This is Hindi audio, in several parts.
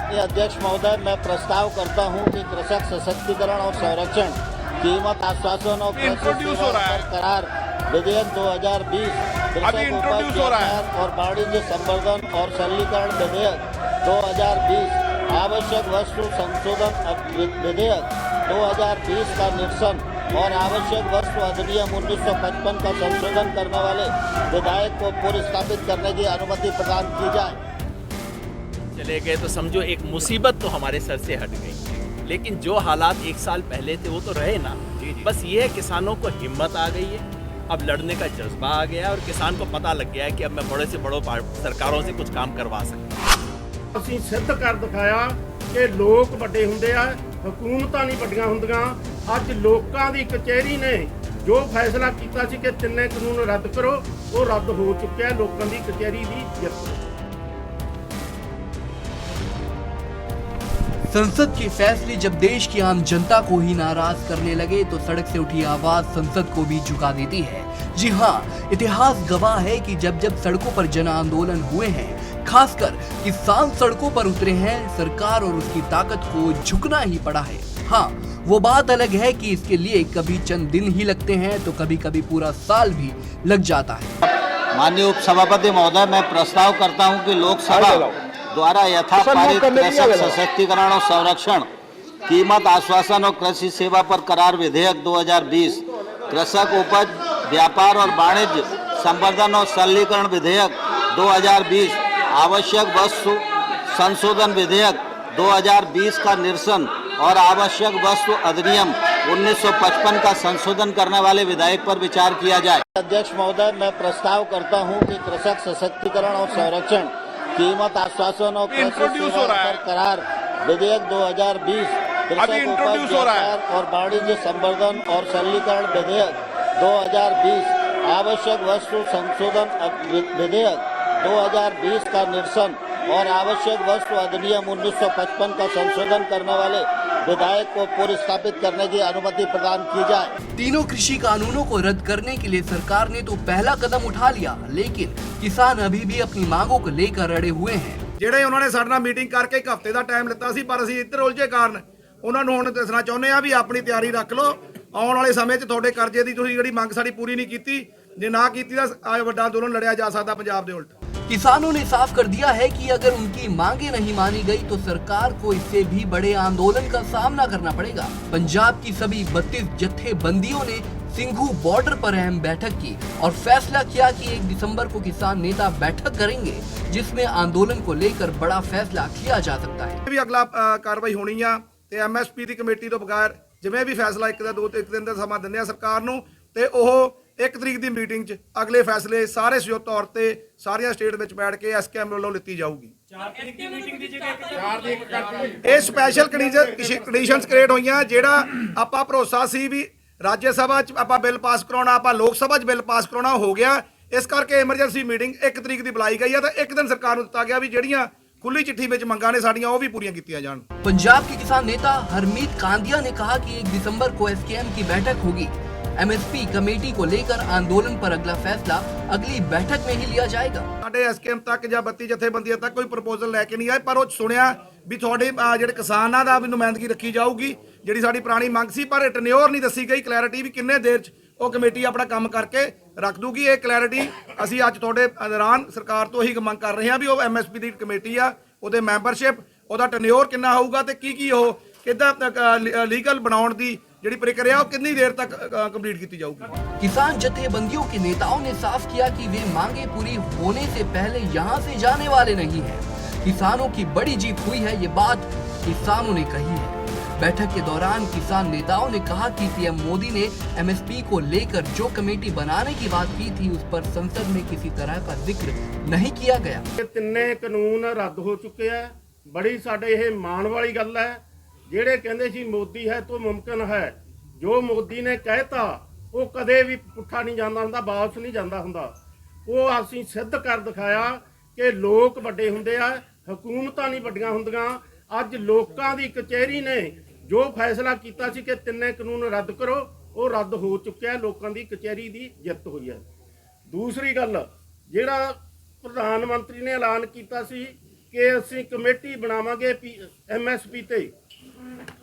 माननीय अध्यक्ष महोदय, मैं प्रस्ताव करता हूं कि कृषक सशक्तिकरण और संरक्षण, कीमत आश्वासन और कृषि सेवा पर करार विधेयक 2020, कृषक उपज व्यापार और वाणिज्य संवर्धन और सरलीकरण विधेयक 2020, आवश्यक वस्तु संशोधन विधेयक 2020 का निरसन और आवश्यक वस्तु अधिनियम 1955 का संशोधन करने वाले विधेयक को पुनर्स्थापित करने की अनुमति प्रदान की जाए। चले गए तो समझो एक मुसीबत तो हमारे सर से हट गई, लेकिन जो हालात एक साल पहले थे वो तो रहे ना। बस ये है, किसानों को हिम्मत आ गई है, अब लड़ने का जज्बा आ गया है और किसान को पता लग गया है कि अब मैं बड़े से बड़ों सरकारों से कुछ काम करवा सकता हूं। ਅਸੀਂ ਸਿੱਧ ਕਰ ਦਿਖਾਇਆ ਕਿ ਲੋਕ ਵੱਡੇ ਹੁੰਦੇ ਆ, ਹਕੂਮਤਾਂ ਨਹੀਂ ਵੱਡੀਆਂ ਹੁੰਦੀਆਂ। ਅੱਜ ਲੋਕਾਂ ਦੀ ਕਚਹਿਰੀ ਨੇ ਜੋ ਫੈਸਲਾ ਕੀਤਾ ਸੀ ਕਿ ਤਿੰਨੇ ਕਾਨੂੰਨ ਰੱਦ ਕਰੋ, ਉਹ ਰੱਦ ਹੋ ਚੁੱਕਿਆ। ਲੋਕਾਂ ਦੀ ਕਚਹਿਰੀ ਦੀ ਜਿੱਤ। संसद के फैसले जब देश की आम जनता को ही नाराज करने लगे तो सड़क से उठी आवाज संसद को भी झुका देती है। जी हाँ, इतिहास गवाह है कि जब जब सड़कों पर जन आंदोलन हुए हैं, खासकर किसान सड़कों पर उतरे हैं, सरकार और उसकी ताकत को झुकना ही पड़ा है। हाँ, वो बात अलग है कि इसके लिए कभी चंद दिन ही लगते हैं तो कभी कभी पूरा साल भी लग जाता है। माननीय उपसभापति महोदय, मैं प्रस्ताव करता हूं कि लोकसभा द्वारा यथापारित कृषक सशक्तिकरण और संरक्षण, कीमत आश्वासन और कृषि सेवा पर करार विधेयक 2020, कृषक उपज व्यापार और वाणिज्य संवर्धन और सरलीकरण विधेयक 2020, आवश्यक वस्तु संशोधन विधेयक 2020 का निरसन और आवश्यक वस्तु अधिनियम 1955 का संशोधन करने वाले विधेयक पर विचार किया जाए। अध्यक्ष महोदय, मैं प्रस्ताव करता हूं कि कृषक सशक्तिकरण और संरक्षण, कीमत आश्वासन और कृषि सेवा पर करार विधेयक 2020, कृषक उपज व्यापार और वाणिज्य संवर्धन और सरलीकरण विधेयक 2020, आवश्यक वस्तु संशोधन विधेयक 2020 का निरसन और आवश्यक वस्तु अधिनियम 1955 का संशोधन करने वाले विधेयक को पुनर्स्थापित करने की अनुमति प्रदान की जाए। तीनों कृषि कानूनों को रद्द करने के लिए सरकार ने तो पहला कदम उठा लिया, लेकिन किसान अभी भी अपनी मांगों को लेकर अड़े हुए हैं। ਜਿਹੜੇ ਉਹਨਾਂ ਨੇ ਸਾਡੇ ਨਾਲ ਮੀਟਿੰਗ ਕਰਕੇ ਇੱਕ ਹਫ਼ਤੇ ਦਾ ਟਾਈਮ ਲਿੱਤਾ ਸੀ, ਪਰ ਅਸੀਂ ਇੱਧਰ ਉਲਝੇ ਕਾਰਨ ਉਹਨਾਂ ਨੂੰ ਹੁਣ ਦੱਸਣਾ ਚਾਹੁੰਦੇ ਆ ਵੀ ਆਪਣੀ ਤਿਆਰੀ ਰੱਖ ਲਓ। ਆਉਣ ਵਾਲੇ ਸਮੇਂ 'ਚ ਤੁਹਾਡੇ ਕਰਜ਼ੇ ਦੀ ਤੁਸੀਂ ਜਿਹੜੀ ਮੰਗ ਸਾਡੀ ਪੂਰੀ ਨਹੀਂ ਕੀਤੀ, ਜੇ ਨਾ ਕੀਤੀ ਤਾਂ ਵੱਡਾ ਅੰਦੋਲਨ ਲੜਿਆ ਜਾ ਸਕਦਾ ਪੰਜਾਬ ਦੇ उल्ट। किसानों ने साफ कर दिया है कि अगर उनकी मांगे नहीं मानी गई तो सरकार को इससे भी बड़े आंदोलन का सामना करना पड़ेगा। पंजाब की सभी 32 जत्थेबंदियों ने सिंघू बॉर्डर पर अहम बैठक की और फैसला किया कि 1 दिसंबर को किसान नेता बैठक करेंगे, जिसमें आंदोलन को लेकर बड़ा फैसला किया जा सकता है। भी अगला कार्रवाई होनी आ ते MSP ਦੀ ਕਮੇਟੀ ਤੋਂ ਬਗੈਰ ਜਿਵੇਂ ਵੀ ਫੈਸਲਾ ਇੱਕ ਦਿਨ ਦਾ ਸਮਾਂ ਦਿੰਦੇ ਆ ਸਰਕਾਰ ਨੂੰ, ਤੇ ਉਹ 1 ਤਰੀਕ ਦੀ ਮੀਟਿੰਗ 'ਚ ਅਗਲੇ ਫੈਸਲੇ ਸਾਰੇ ਸੰਯੁਕਤ ਤੌਰ ਤੇ ਸਾਰੀਆਂ ਸਟੇਟ ਵਿੱਚ ਬੈਠ ਕੇ SKM ਵੱਲੋਂ ਲਿੱਤੀ ਜਾਊਗੀ। 4 ਤਰੀਕ ਦੀ ਮੀਟਿੰਗ ਦੀ ਜਗ੍ਹਾ ਇਹ ਸਪੈਸ਼ਲ ਕੰਡੀਸ਼ਨਸ ਕ੍ਰੀਏਟ ਹੋਈਆਂ, ਜਿਹੜਾ ਆਪਾਂ ਭਰੋਸਾ ਸੀ ਵੀ ਰਾਜ ਸਭਾ 'ਚ ਆਪਾਂ ਬਿੱਲ ਪਾਸ ਕਰਾਉਣਾ, ਆਪਾਂ ਲੋਕ ਸਭਾ 'ਚ ਬਿੱਲ ਪਾਸ ਕਰਾਉਣਾ, ਹੋ ਗਿਆ। ਇਸ ਕਰਕੇ ਐਮਰਜੈਂਸੀ ਮੀਟਿੰਗ 1 ਤਰੀਕ ਦੀ ਬੁਲਾਈ ਗਈ ਹੈ ਤਾਂ ਇੱਕ ਦਿਨ ਸਰਕਾਰ ਨੂੰ ਦਿੱਤਾ ਗਿਆ ਵੀ ਜਿਹੜੀਆਂ खुली चिट्ठी में मंगा ने साड़ियां वो भी पूरी कीतियां जान। पंजाब के किसान नेता हरमीत कांदिया ने कहा कि 1 दिसंबर को SKM की बैठक होगी। MSP कमेटी को लेकर आंदोलन पर अगला फैसला अगली बैठक में ही लिया जाएगा। साडे SKM तक या 32 जथेबंदियां तक कोई प्रपोजल लेके नहीं आए, पर वो सुनिया भी थोड़े ਜਿਹੜੇ ਕਿਸਾਨਾਂ ਦਾ ਵੀ ਨੁਮਾਇੰਦਗੀ ਰੱਖੀ ਜਾਊਗੀ, ਜਿਹੜੀ ਸਾਡੀ ਪੁਰਾਣੀ ਮੰਗ ਸੀ, ਪਰ ਟਨਿਓਰ ਨਹੀਂ ਦੱਸੀ ਗਈ, ਕਲੈਰਿਟੀ ਵੀ ਕਿੰਨੇ ਦੇਰ 'ਚ ਉਹ ਕਮੇਟੀ ਆਪਣਾ ਕੰਮ ਕਰਕੇ ਰੱਖ ਦੂਗੀ। ਇਹ ਕਲੈਰਿਟੀ ਅਸੀਂ ਅੱਜ ਤੁਹਾਡੇ ਦੌਰਾਨ ਸਰਕਾਰ ਤੋਂ ਇਹੀ ਮੰਗ ਕਰ ਰਹੇ ਹਾਂ ਵੀ ਉਹ MSP ਦੀ ਕਮੇਟੀ ਆ, ਉਹਦੇ ਮੈਂਬਰਸ਼ਿਪ, ਉਹਦਾ ਟਨਿਓਰ ਕਿੰਨਾ ਹੋਊਗਾ ਤੇ ਕੀ ਉਹ ਕਿੱਦਾਂ ਤੱਕ ਲੀਗਲ ਬਣਾਉਣ ਦੀ ਜਿਹੜੀ ਪ੍ਰਕਿਰਿया ਉਹ कितनी देर तक कंप्लीट की जाऊगी। किसान जत्थेबंदियों के नेताओं ने साफ किया कि वे मांगे पूरी होने से पहले यहां से जाने वाले नहीं हैं। किसानों की बड़ी जीत हुई है, ये बात किसानों ने कही है। बैठक के दौरान किसान नेताओं ने कहा कि PM मोदी ने MSP को लेकर जो कमेटी बनाने की बात की थी उस पर संसद में किसी तरह का जिक्र नहीं किया गया। ਤਿੰਨੇ ਕਾਨੂੰਨ ਰੱਦ ਹੋ ਚੁੱਕੇ ਆ। ਬੜੀ ਸਾਡੇ ਇਹ ਮਾਣ ਵਾਲੀ ਗੱਲ ਹੈ। ਜਿਹੜੇ ਕਹਿੰਦੇ ਸੀ ਮੋਦੀ ਹੈ ਤਾਂ ਮੁਮਕਿਨ ਹੈ, ਜੋ ਮੋਦੀ ਨੇ ਕਹਿਤਾ ਉਹ ਕਦੇ ਵੀ ਪੁੱਠਾ ਨਹੀਂ ਜਾਂਦਾ ਹੁੰਦਾ, ਵਾਪਸ ਨਹੀਂ ਜਾਂਦਾ ਹੁੰਦਾ। ਉਹ ਅਸੀਂ ਸਿੱਧ ਕਰ ਦਿਖਾਇਆ ਕਿ ਲੋਕ ਵੱਡੇ ਹੁੰਦੇ ਆ, ਹਕੂਮਤਾਂ ਨਹੀਂ ਵੱਡੀਆਂ ਹੁੰਦੀਆਂ। ਅੱਜ ਲੋਕਾਂ ਦੀ ਕਚਹਿਰੀ ਨੇ ਜੋ ਫੈਸਲਾ ਕੀਤਾ ਸੀ ਕਿ ਤਿੰਨੇ ਕਾਨੂੰਨ ਰੱਦ ਕਰੋ, ਉਹ ਰੱਦ ਹੋ ਚੁੱਕਿਆ। ਲੋਕਾਂ ਦੀ ਕਚਹਿਰੀ ਦੀ ਜਿੱਤ ਹੋਈ ਹੈ। ਦੂਸਰੀ ਗੱਲ, ਜਿਹੜਾ ਪ੍ਰਧਾਨ ਮੰਤਰੀ ਨੇ ਐਲਾਨ ਕੀਤਾ ਸੀ ਕਿ ਅਸੀਂ ਕਮੇਟੀ ਬਣਾਵਾਂਗੇ MSP ਤੇ,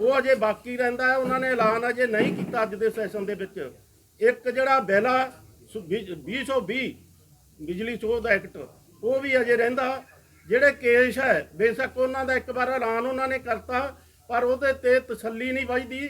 ਉਹ ਅਜੇ ਬਾਕੀ ਰਹਿੰਦਾ ਹੈ। ਉਹਨਾਂ ਨੇ ਐਲਾਨ ਅਜੇ ਨਹੀਂ ਕੀਤਾ ਅੱਜ ਦੇ ਸੈਸ਼ਨ ਦੇ ਵਿੱਚ। ਇੱਕ ਜਿਹੜਾ ਬਿੱਲ ਆ 2020 ਬਿਜਲੀ ਸੋਧ ਐਕਟ, ਉਹ ਵੀ ਅਜੇ ਰਹਿੰਦਾ। ਜਿਹੜੇ ਕੇਸ ਹੈ ਬੇਸ਼ੱਕ ਉਹਨਾਂ ਦਾ ਇੱਕ ਵਾਰ ਐਲਾਨ ਉਹਨਾਂ ਨੇ ਕਰਤਾ, ਪਰ ਉਹਦੇ ਤੇ ਤਸੱਲੀ ਨਹੀਂ ਵੱਜਦੀ।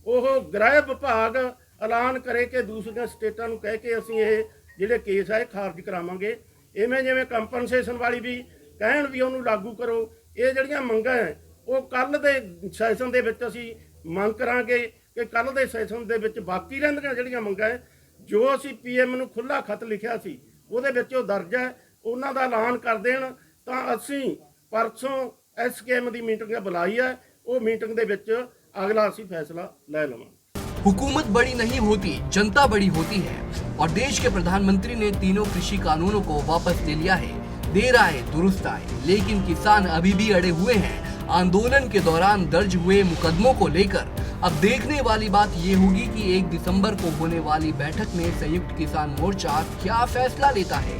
ਉਹ ਗ੍ਰਹਿ ਵਿਭਾਗ ਐਲਾਨ ਕਰੇ ਕਿ ਦੂਸਰੀਆਂ ਸਟੇਟਾਂ ਨੂੰ ਕਹਿ ਕੇ ਅਸੀਂ ਇਹ ਜਿਹੜੇ ਕੇਸ ਹੈ ਖਾਰਜ ਕਰਾਵਾਂਗੇ। ਇਵੇਂ ਜਿਵੇਂ ਕੰਪਨਸੇਸ਼ਨ ਵਾਲੀ ਵੀ ਕਹਿਣ ਵੀ ਉਹਨੂੰ ਲਾਗੂ ਕਰੋ। ਇਹ ਜਿਹੜੀਆਂ ਮੰਗਾਂ ਹੈ ਉਹ ਕੱਲ ਦੇ ਸੈਸ਼ਨ ਦੇ ਵਿੱਚ ਅਸੀਂ ਮੰਗ ਕਰਾਂਗੇ ਕਿ ਕੱਲ ਦੇ ਸੈਸ਼ਨ ਦੇ ਵਿੱਚ ਬਾਕੀ ਰਹਿੰਦੀਆਂ ਜਿਹੜੀਆਂ ਮੰਗਾਂ ਹੈ, ਜੋ ਅਸੀਂ PM ਨੂੰ ਖੁੱਲ੍ਹਾ ਖਤ ਲਿਖਿਆ ਸੀ ਉਹਦੇ ਵਿੱਚ ਉਹ ਦਰਜ ਹੈ, ਉਹਨਾਂ ਦਾ ਐਲਾਨ ਕਰ ਦੇਣ ਤਾਂ ਅਸੀਂ ਪਰਸੋਂ SKM ਦੀ ਮੀਟਿੰਗ ਬੁਲਾਈ ਹੈ, ਉਹ ਮੀਟਿंग ਦੇ ਵਿੱਚ अगला ਅਸੀਂ फैसला ले लवांगे। हुकूमत बड़ी नहीं होती, जनता बड़ी होती है और देश के प्रधानमंत्री ने तीनों कृषि कानूनों को वापस ले लिया है। देर आए दुरुस्त आए, लेकिन किसान अभी भी अड़े हुए हैं। आंदोलन के दौरान दर्ज हुए मुकदमों को लेकर अब देखने वाली बात ये होगी कि 1 दिसंबर को होने वाली बैठक में संयुक्त किसान मोर्चा क्या फैसला लेता है।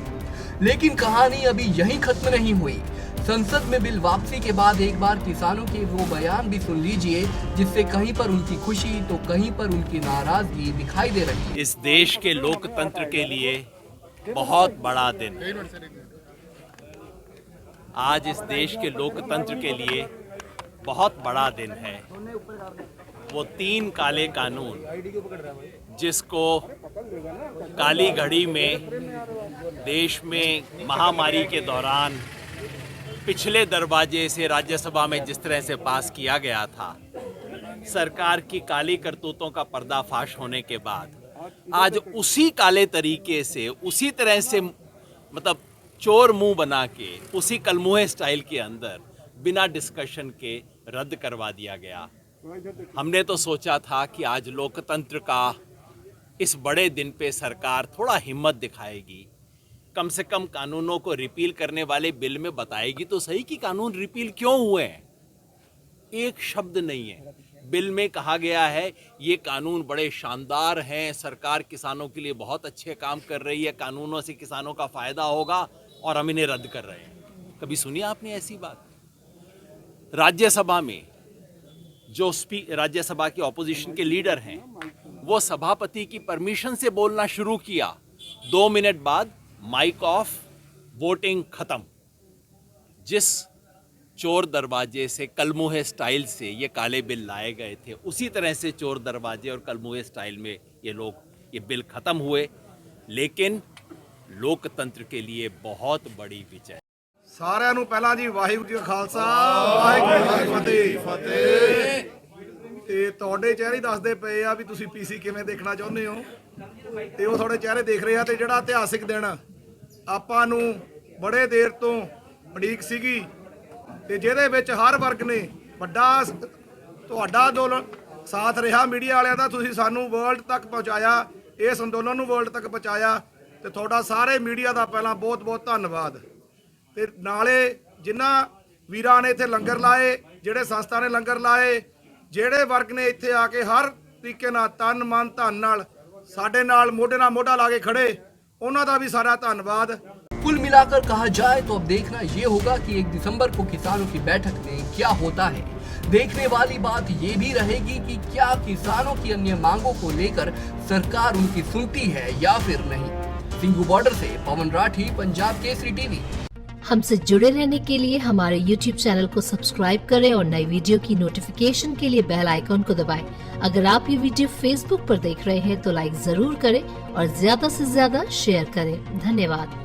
लेकिन कहानी अभी यहीं खत्म नहीं हुई। संसद में बिल वापसी के बाद एक बार किसानों के वो बयान भी सुन लीजिए जिससे कहीं पर उनकी खुशी तो कहीं पर उनकी नाराजगी दिखाई दे रही है। इस देश के लोकतंत्र के लिए बहुत बड़ा दिन, आज इस देश के लोकतंत्र के लिए बहुत बड़ा दिन है। वो 3 काले कानून जिसको काली घड़ी में देश में महामारी के दौरान पिछले दरवाजे से राज्यसभा में जिस तरह से पास किया गया था, सरकार की काली करतूतों का पर्दाफाश होने के बाद आज उसी काले तरीके से, उसी तरह से मतलब चोर मुंह बना के, उसी कलमुहे स्टाइल के अंदर बिना डिस्कशन के रद्द करवा दिया गया। हमने तो सोचा था कि आज लोकतंत्र का इस बड़े दिन पे सरकार थोड़ा हिम्मत दिखाएगी, कम से कम कानूनों को रिपील करने वाले बिल में बताएगी तो सही कि कानून रिपील क्यों हुए हैं। एक शब्द नहीं है बिल में कहा गया है ये कानून बड़े शानदार हैं, सरकार किसानों के लिए बहुत अच्छे काम कर रही है, कानूनों से किसानों का फायदा होगा और हम इन्हें रद्द कर रहे हैं। कभी सुनी आपने ऐसी बात? राज्यसभा में जो राज्यसभा के ऑपोजिशन के लीडर हैं वो सभापति की परमिशन से बोलना शुरू किया, 2 मिनट बाद माइक ऑफ, वोटिंग खत्म। जिस चोर दरवाजे से कलमुहे स्टाइल से ये काले बिल लाए गए थे, उसी तरह से चोर दरवाजे और कलमुहे स्टाइल में ये बिल खत्म हुए। लेकिन लोकतंत्र के लिए बहुत बड़ी विजय। ਸਾਰਿਆਂ ਨੂੰ ਪਹਿਲਾਂ ਜੀ ਵਾਹਿਗੁਰੂ ਜੀ ਕਾ ਖਾਲਸਾ, ਵਾਹਿਗੁਰੂ ਜੀ ਕੀ ਫਤਿਹ। ਤੇ ਤੁਹਾਡੇ ਚਿਹਰੇ ਦੱਸਦੇ ਪਏ ਆ ਵੀ ਤੁਸੀਂ PC ਕਿਵੇਂ ਦੇਖਣਾ ਚਾਹੁੰਦੇ ਹੋ, ਤੇ ਉਹ ਤੁਹਾਡੇ ਚਿਹਰੇ ਦੇਖ ਰਹੇ ਆ। ਤੇ ਜਿਹੜਾ ਇਤਿਹਾਸਿਕ ਦਿਨ ਆਪਾਂ ਨੂੰ ਬੜੇ ਦੇਰ ਤੋਂ ਉਡੀਕ ਸੀਗੀ, ਤੇ ਜਿਹਦੇ ਵਿੱਚ ਹਰ ਵਰਗ ਨੇ ਵੱਡਾ ਤੁਹਾਡਾ ਅੰਦੋਲਨ ਸਾਥ ਰਿਹਾ, ਮੀਡੀਆ ਵਾਲਿਆਂ ਦਾ, ਤੁਸੀਂ ਸਾਨੂੰ ਵਰਲਡ ਤੱਕ ਪਹੁੰਚਾਇਆ, ਇਸ ਅੰਦੋਲਨ ਨੂੰ ਵਰਲਡ ਤੱਕ ਪਹੁੰਚਾਇਆ, ਤੇ ਤੁਹਾਡਾ ਸਾਰੇ ਮੀਡੀਆ ਦਾ ਪਹਿਲਾਂ ਬਹੁਤ ਬਹੁਤ ਧੰਨਵਾਦ। ਤੇ ਨਾਲੇ ਜਿਨ੍ਹਾਂ ਵੀਰਾਂ ਨੇ ਇੱਥੇ ਲੰਗਰ ਲਾਏ, ਜਿਹੜੇ ਸੰਸਥਾ ਨੇ ਲੰਗਰ ਲਾਏ, ਜਿਹੜੇ ਵਰਗ ਨੇ ਇੱਥੇ ਆ ਕੇ ਹਰ ਤਰੀਕੇ ਨਾਲ ਤਨ ਮਨ ਧਨ ਨਾਲ ਸਾਡੇ ਨਾਲ ਮੋਢੇ ਨਾਲ ਮੋਢਾ ਲਾ ਕੇ ਖੜੇ, ਉਹਨਾਂ ਦਾ ਵੀ ਸਾਰਾ ਧੰਨਵਾਦ। कुल मिलाकर कहा जाए तो अब देखना ये होगा कि 1 दिसंबर को किसानों की बैठक में क्या होता है। देखने वाली बात ये भी रहेगी कि क्या किसानों की अन्य मांगों को लेकर सरकार उनकी सुनती है या फिर नहीं। सिंघू बॉर्डर से पवन राठी, पंजाब केसरी टीवी। हमसे जुड़े रहने के लिए हमारे YouTube चैनल को सब्सक्राइब करें और नई वीडियो की नोटिफिकेशन के लिए बेल आइकॉन को दबाएं। अगर आप ये वीडियो Facebook पर देख रहे हैं तो लाइक जरूर करें और ज्यादा से ज्यादा शेयर करें। धन्यवाद।